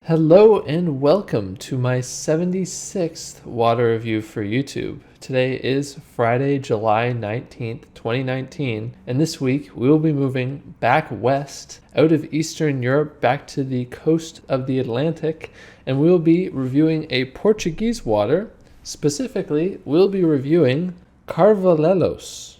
Hello and welcome to my 76th water review for YouTube. Today is Friday, July 19th, 2019, and this week we will be moving back west out of Eastern Europe back to the coast of the Atlantic, and we will be reviewing a Portuguese water. Specifically, we'll be reviewing Carvalhelhos.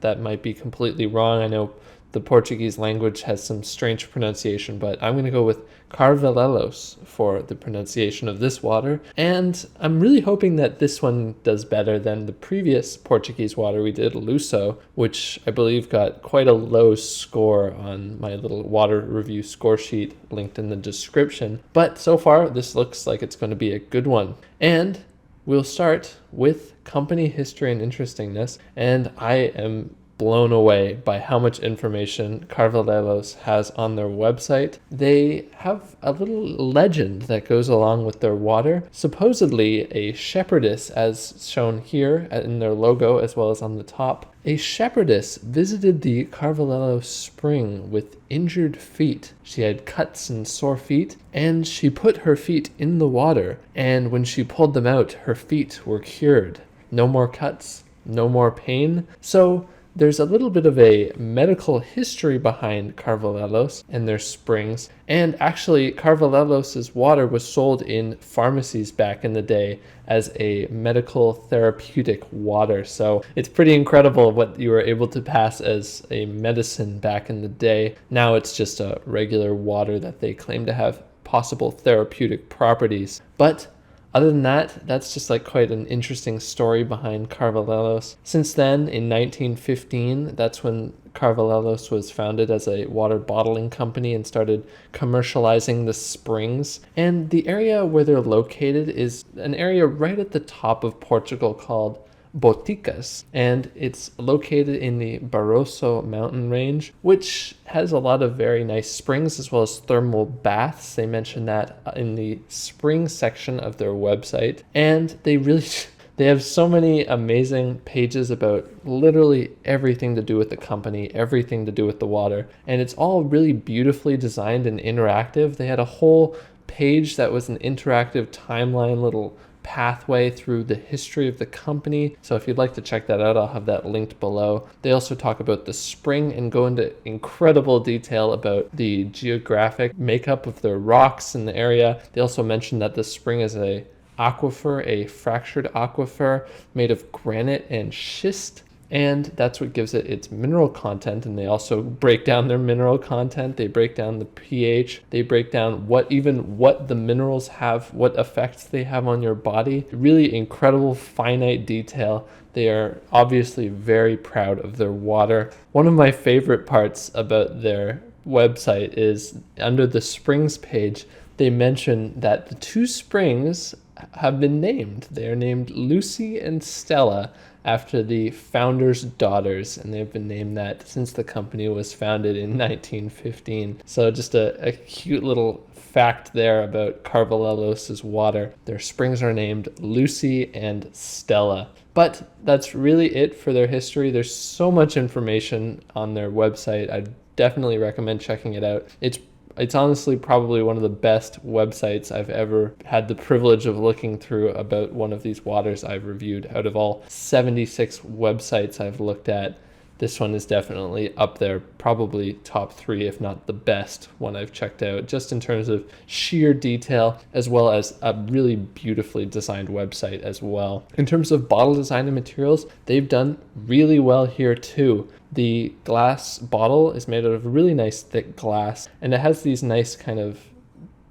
That might be completely wrong. I know the Portuguese language has some strange pronunciation, but I'm going to go with Carvalhelhos for the pronunciation of this water. And I'm really hoping that this one does better than the previous Portuguese water we did, Luso, which I believe got quite a low score on my little water review score sheet linked in the description. But so far, this looks like it's going to be a good one. And we'll start with company history and interestingness. And I am blown away by how much information Carvalhelhos has on their website. They have a little legend that goes along with their water. Supposedly a shepherdess, as shown here in their logo as well as on the top. A shepherdess visited the Carvalhelhos spring with injured feet. She had cuts and sore feet, and she put her feet in the water, and when she pulled them out, her feet were cured. No more cuts, no more pain. So there's a little bit of a medical history behind Carvalhelhos and their springs. And actually, Carvalhelhos' water was sold in pharmacies back in the day as a medical therapeutic water. So it's pretty incredible what you were able to pass as a medicine back in the day. Now it's just a regular water that they claim to have possible therapeutic properties. But other than that, that's just like quite an interesting story behind Carvalhelhos. Since then, in 1915, that's when Carvalhelhos was founded as a water bottling company and started commercializing the springs. And the area where they're located is an area right at the top of Portugal called Boticas, and it's located in the Barroso mountain range, which has a lot of very nice springs as well as thermal baths. They mention that in the spring section of their website, and they have so many amazing pages about literally everything to do with the company, everything to do with the water, and it's all really beautifully designed and interactive. They had a whole page that was an interactive timeline, little pathway through the history of the company. So if you'd like to check that out, I'll have that linked below. They also talk about the spring and go into incredible detail about the geographic makeup of the rocks in the area. They also mention that the spring is a fractured aquifer made of granite and schist. And that's what gives it its mineral content. And they also break down their mineral content. They break down the pH. They break down what the minerals have, what effects they have on your body. Really incredible finite detail. They are obviously very proud of their water. One of my favorite parts about their website is under the springs page, they mention that the two springs have been named. They are named Lucy and Stella, after the founders' daughters, and they've been named that since the company was founded in 1915. So just a cute little fact there about Carvalhelhos' water. Their springs are named Lucy and Stella. But that's really it for their history. There's so much information on their website. I definitely recommend checking it out. It's honestly probably one of the best websites I've ever had the privilege of looking through about one of these waters I've reviewed. Out of all 76 websites I've looked at, this one is definitely up there, probably top 3, if not the best one I've checked out, just in terms of sheer detail, as well as a really beautifully designed website as well. In terms of bottle design and materials, they've done really well here too. The glass bottle is made out of really nice thick glass, and it has these nice kind of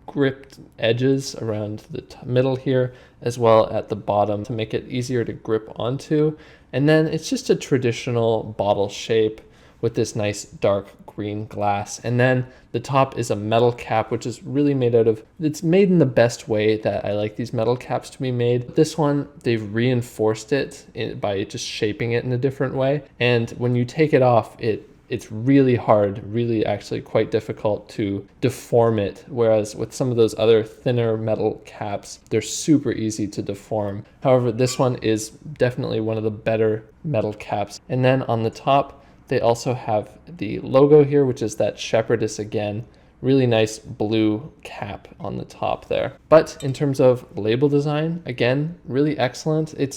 gripped edges around the middle here, as well at the bottom to make it easier to grip onto. And then it's just a traditional bottle shape with this nice dark green glass. And then the top is a metal cap, which is really it's made in the best way that I like these metal caps to be made. This one, they've reinforced it by just shaping it in a different way. And when you take it off, it's really hard, really actually quite difficult to deform it. Whereas with some of those other thinner metal caps, they're super easy to deform. However, this one is definitely one of the better metal caps. And then on the top, they also have the logo here, which is that shepherdess again, really nice blue cap on the top there. But in terms of label design, again, really excellent. It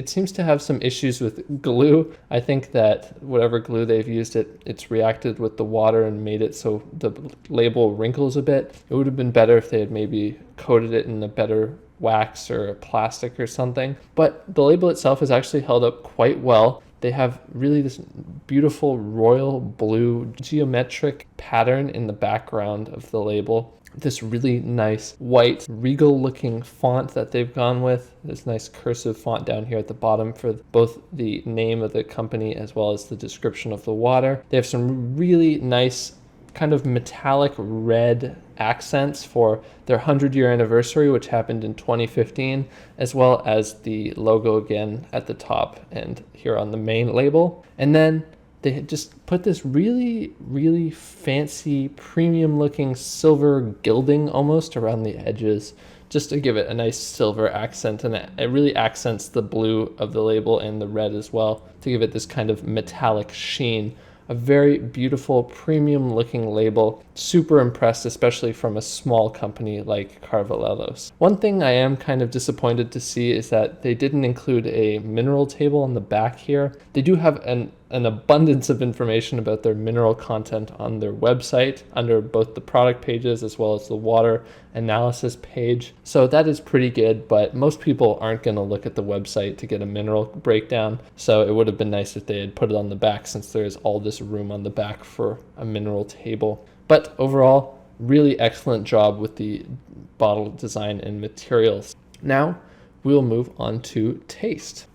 seems to have some issues with glue. I think that whatever glue they've used, it's reacted with the water and made it so the label wrinkles a bit. It would have been better if they had maybe coated it in a better wax or plastic or something. But the label itself has actually held up quite well. They have really this beautiful royal blue geometric pattern in the background of the label. This really nice white regal looking font that they've gone with. This nice cursive font down here at the bottom for both the name of the company as well as the description of the water. They have some really nice kind of metallic red accents for their 100-year anniversary, which happened in 2015, as well as the logo again at the top and here on the main label. And then they had just put this really, really fancy, premium looking silver gilding almost around the edges, just to give it a nice silver accent, and it really accents the blue of the label and the red as well to give it this kind of metallic sheen. A very beautiful, premium looking label. Super impressed, especially from a small company like Carvalhelhos. One thing I am kind of disappointed to see is that they didn't include a mineral table on the back here. They do have an abundance of information about their mineral content on their website under both the product pages as well as the water analysis page. So that is pretty good, but most people aren't going to look at the website to get a mineral breakdown. So it would have been nice if they had put it on the back, since there is all this room on the back for a mineral table. But overall, really excellent job with the bottle design and materials. Now we'll move on to taste.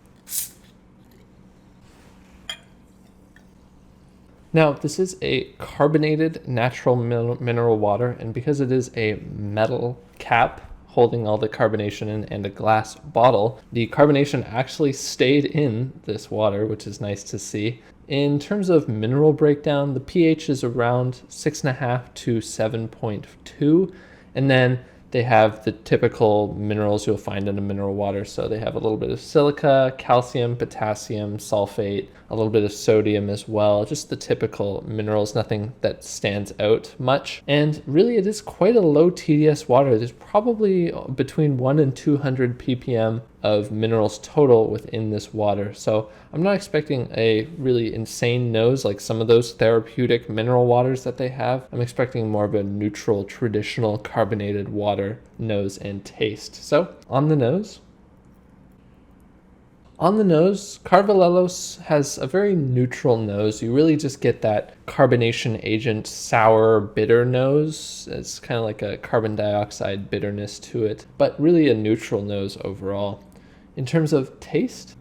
Now, this is a carbonated natural mineral water, and because it is a metal cap holding all the carbonation in and a glass bottle, the carbonation actually stayed in this water, which is nice to see. In terms of mineral breakdown, the pH is around 6.5 to 7.2, and then they have the typical minerals you'll find in a mineral water. So they have a little bit of silica, calcium, potassium, sulfate, a little bit of sodium as well. Just the typical minerals, nothing that stands out much. And really it is quite a low TDS water. There's probably between 1 and 200 ppm of minerals total within this water. So I'm not expecting a really insane nose like some of those therapeutic mineral waters that they have. I'm expecting more of a neutral, traditional carbonated water nose and taste. So on the nose, Carvalhelhos has a very neutral nose. You really just get that carbonation agent, sour, bitter nose. It's kind of like a carbon dioxide bitterness to it, but really a neutral nose overall. In terms of taste,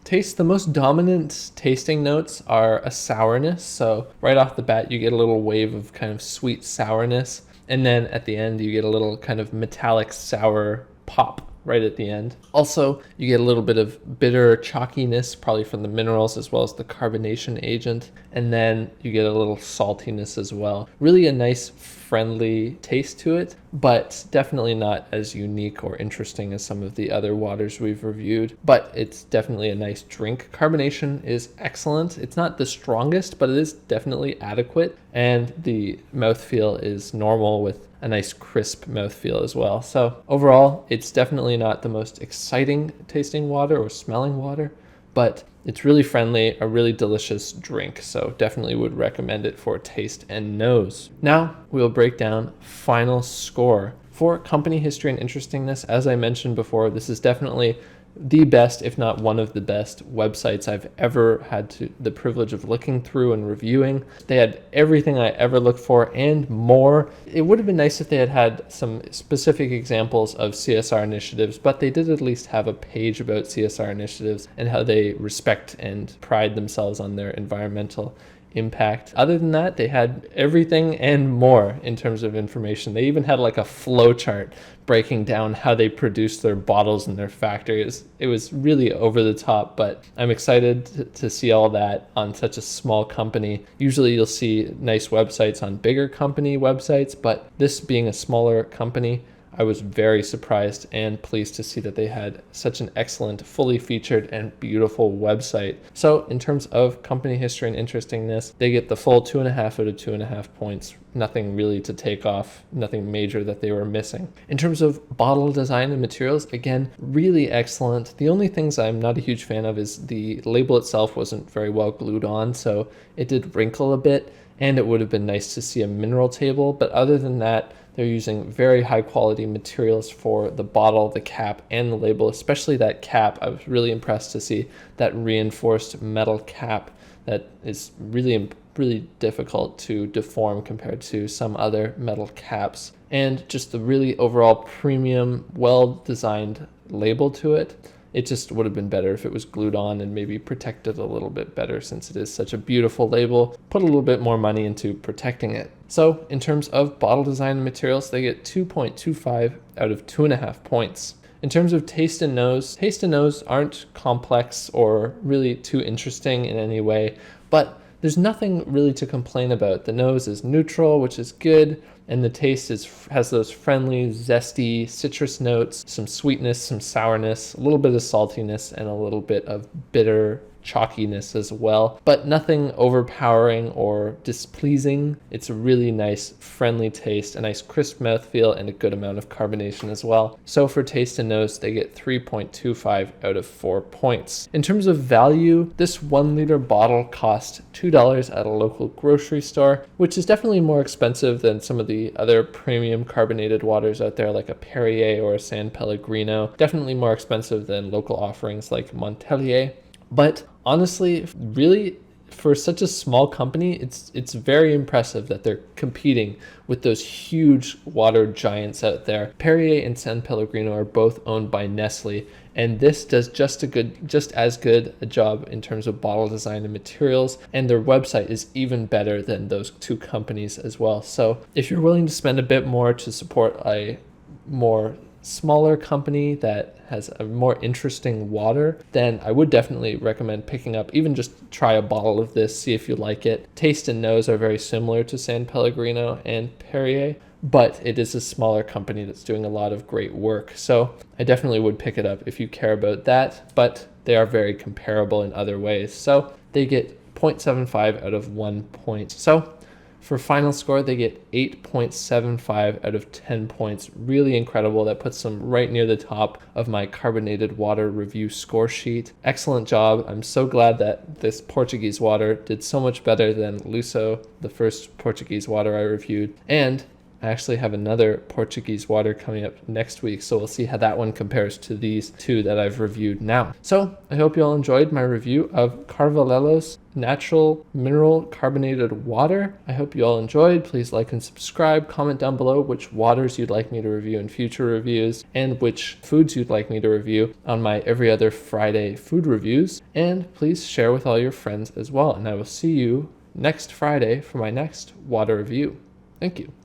the most dominant tasting notes are a sourness. So right off the bat, you get a little wave of kind of sweet sourness. And then at the end, you get a little kind of metallic sour pop right at the end. Also, you get a little bit of bitter chalkiness, probably from the minerals as well as the carbonation agent. And then you get a little saltiness as well. Really a nice, friendly taste to it, but definitely not as unique or interesting as some of the other waters we've reviewed. But it's definitely a nice drink. Carbonation is excellent. It's not the strongest, but it is definitely adequate. And the mouthfeel is normal with a nice crisp mouthfeel as well. So overall, it's definitely not the most exciting tasting water or smelling water, but it's really friendly, a really delicious drink. So definitely would recommend it for taste and nose. Now we'll break down final score. For company history and interestingness, as I mentioned before, this is definitely the best, if not one of the best websites I've ever had the privilege of looking through and reviewing. They had everything I ever looked for and more. It would have been nice if they had had some specific examples of CSR initiatives, but they did at least have a page about CSR initiatives and how they respect and pride themselves on their environmental impact. Other than that, they had everything and more in terms of information. They even had like a flow chart breaking down how they produce their bottles in their factories. It was really over the top, but I'm excited to see all that on such a small company. Usually you'll see nice websites on bigger company websites, but this being a smaller company, I was very surprised and pleased to see that they had such an excellent, fully featured and beautiful website. So in terms of company history and interestingness, they get the full 2.5 out of 2.5 points. Nothing really to take off, nothing major that they were missing. In terms of bottle design and materials, again, really excellent. The only things I'm not a huge fan of is the label itself wasn't very well glued on, so it did wrinkle a bit, and it would have been nice to see a mineral table. But other than that, they're using very high quality materials for the bottle, the cap, and the label, especially that cap. I was really impressed to see that reinforced metal cap that is really difficult to deform compared to some other metal caps. And just the really overall premium, well-designed label to it. It just would have been better if it was glued on and maybe protected a little bit better, since it is such a beautiful label. Put a little bit more money into protecting it. So in terms of bottle design and materials, they get 2.25 out of 2.5 points. In terms of taste and nose aren't complex or really too interesting in any way, but there's nothing really to complain about. The nose is neutral, which is good, and the taste has those friendly, zesty citrus notes, some sweetness, some sourness, a little bit of saltiness, and a little bit of bitter chalkiness as well, but nothing overpowering or displeasing. It's a really nice, friendly taste, a nice crisp mouthfeel, and a good amount of carbonation as well. So for taste and nose, they get 3.25 out of 4 points. In terms of value, this 1 liter bottle cost $2 at a local grocery store, which is definitely more expensive than some of the other premium carbonated waters out there, like a Perrier or a San Pellegrino. Definitely more expensive than local offerings like Montpellier. But honestly, really, for such a small company, it's very impressive that they're competing with those huge water giants out there. Perrier and San Pellegrino are both owned by Nestle, and this does just as good a job in terms of bottle design and materials, and their website is even better than those two companies as well. So if you're willing to spend a bit more to support a more smaller company that has a more interesting water, then I would definitely recommend picking up, even just try a bottle of this, see if you like it. Taste and nose are very similar to San Pellegrino and Perrier, but it is a smaller company that's doing a lot of great work. So I definitely would pick it up if you care about that, but they are very comparable in other ways. So they get 0.75 out of 1 point. So for final score, they get 8.75 out of 10 points. Really incredible. That puts them right near the top of my carbonated water review score sheet. Excellent job. I'm so glad that this Portuguese water did so much better than Luso, the first Portuguese water I reviewed. And I actually have another Portuguese water coming up next week, so we'll see how that one compares to these two that I've reviewed now. So I hope you all enjoyed my review of Carvalhelhos natural mineral carbonated water. I hope you all enjoyed. Please like and subscribe. Comment down below which waters you'd like me to review in future reviews and which foods you'd like me to review on my every other Friday food reviews. And please share with all your friends as well. And I will see you next Friday for my next water review. Thank you.